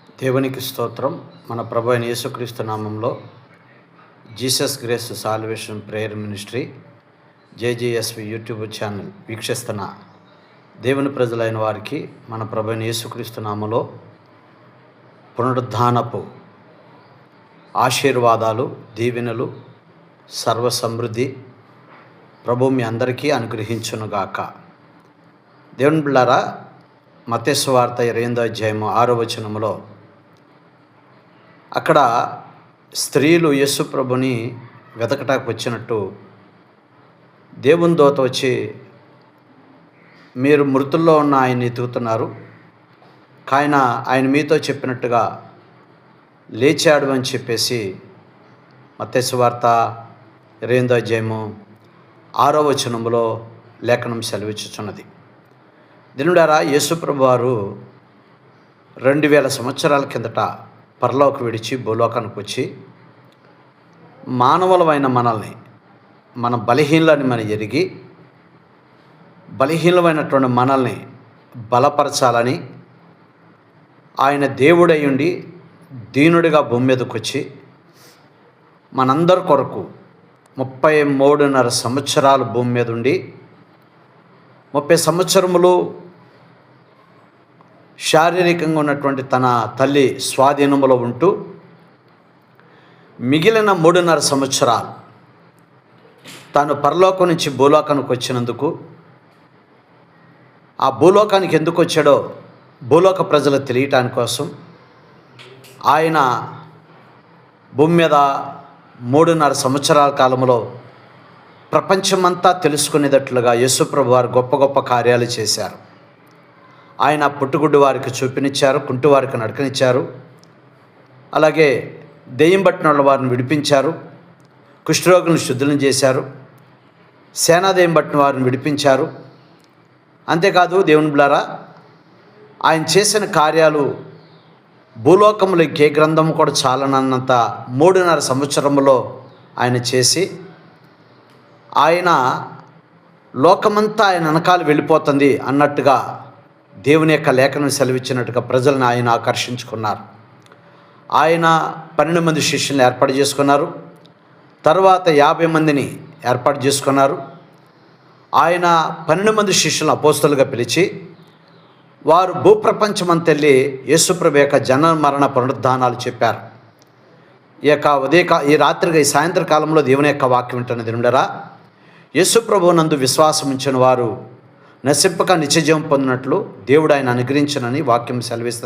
దేవునికి స్తోత్రం. మన ప్రభు అయిన యేసుక్రీస్తు నామంలో Jesus grace salvation prayer ministry JJSV YouTube channel వీక్షిస్తున్న దేవుని ప్రజలైన వారికి మన ప్రభు అయిన యేసుక్రీస్తు నామంలో పునరుద్ధానపు ఆశీర్వాదాలు, దీవెనలు, సర్వ సమృద్ధి ప్రభు మీ అందరికీ అనుగ్రహించునుగాక. దేవుని బిడ్డలారా, మత్తయి సువార్త 28వ అధ్యాయము 6వ వచనములో అక్కడ స్త్రీలు యేసు ప్రభుని వెతకటానికి వచ్చినట్టు దేవుని దూత వచ్చి, మీరు మృతుల్లో ఉన్న ఆయన్ని ఎతుకుతున్నారు, ఆయన మీతో చెప్పినట్టుగా లేచాడు అని చెప్పేసి మత్తయి సువార్త 28వ అధ్యాయము 6వ వచనములో లేఖనం సెలవిచ్చుచున్నది. దినుడారా, యేసు ప్రభు వారు 2000 సంవత్సరాల కిందట పరలోకం విడిచి భూలోకానికి వచ్చి మానవులమైన మనల్ని, మన బలహీనలని మనం ఎరిగి బలహీనమైనటువంటి మనల్ని బలపరచాలని ఆయన దేవుడై ఉండి దీనుడిగా భూమి మీదకి వచ్చి మనందరి కొరకు 33.5 సంవత్సరాలు భూమి మీద ఉండి 30 సంవత్సరములు శారీరకంగా ఉన్నటువంటి తన తల్లి స్వాధీనంలో ఉంటూ మిగిలిన 3.5 సంవత్సరాలు తాను పరలోకం నుంచి భూలోకానికి వచ్చినందుకు, ఆ భూలోకానికి ఎందుకు వచ్చాడో భూలోక ప్రజలు తెలియటాని కోసం ఆయన భూమి మీద 3.5 సంవత్సరాల కాలంలో ప్రపంచమంతా తెలుసుకునేటట్లుగా యేసుప్రభు వారు గొప్ప గొప్ప కార్యాలు చేశారు. ఆయన పుట్టుగుడ్డు వారికి చూపినిచ్చారు, కుంటి వారికి నడకనిచ్చారు, అలాగే దెయ్యం పట్టిన వాళ్ళ వారిని విడిపించారు, కుష్ఠరోగులను శుద్ధులను చేశారు, సేనాదెయ్యం పట్టిన వారిని విడిపించారు. అంతేకాదు దేవుని బిడ్డలారా, ఆయన చేసిన కార్యాలు భూలోకంలో ఏ గ్రంథం కూడా చాలనన్నంత 3.5 సంవత్సరంలో ఆయన చేసి, ఆయన లోకమంతా ఆయన వెనకాల వెళ్ళిపోతుంది అన్నట్టుగా దేవుని యొక్క లేఖనం సెలవిచ్చినట్టుగా ప్రజలను ఆయన ఆకర్షించుకున్నారు. ఆయన 12 మంది శిష్యులను ఏర్పాటు చేసుకున్నారు. తర్వాత 50 మందిని ఏర్పాటు చేసుకున్నారు. ఆయన 12 మంది శిష్యులను అపోస్తలుగా పిలిచి వారు భూప్రపంచమంతా వెళ్ళి యేసుప్రభు యొక్క జన మరణ పునరుద్ధానాలు చెప్పారు. ఈ రాత్రిగా ఈ సాయంత్రకాలంలో దేవుని యొక్క వాక్యం వింటున్న దినుడరా, యేసుప్రభు నందు విశ్వాసం ఉంచిన వారు నశింపక నిత్యజీవం పొందినట్లు దేవుడు ఆయన అనుగ్రహించనని వాక్యం సెలవిస్తుంది.